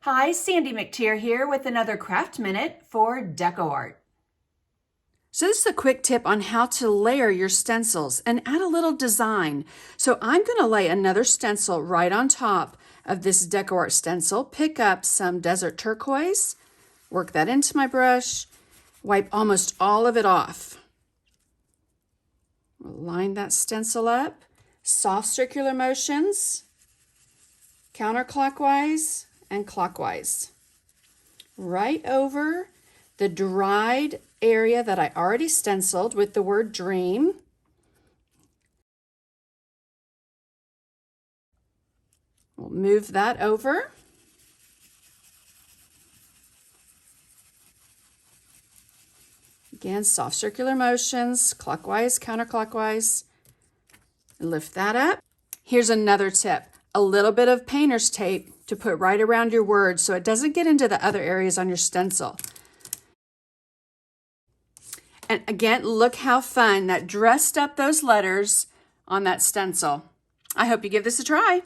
Hi, Sandy McTeer here with another Craft Minute for DecoArt. So this is a quick tip on how to layer your stencils and add a little design. So I'm going to lay another stencil right on top of this DecoArt stencil, pick up some desert turquoise, work that into my brush, wipe almost all of it off. Line that stencil up, soft circular motions, counterclockwise and clockwise, right over the dried area that I already stenciled with the word dream. We'll move that over. Again, soft circular motions, clockwise, counterclockwise. Lift that up. Here's another tip. A little bit of painter's tape to put right around your word so it doesn't get into the other areas on your stencil. And again, look how fun that dressed up those letters on that stencil. I hope you give this a try.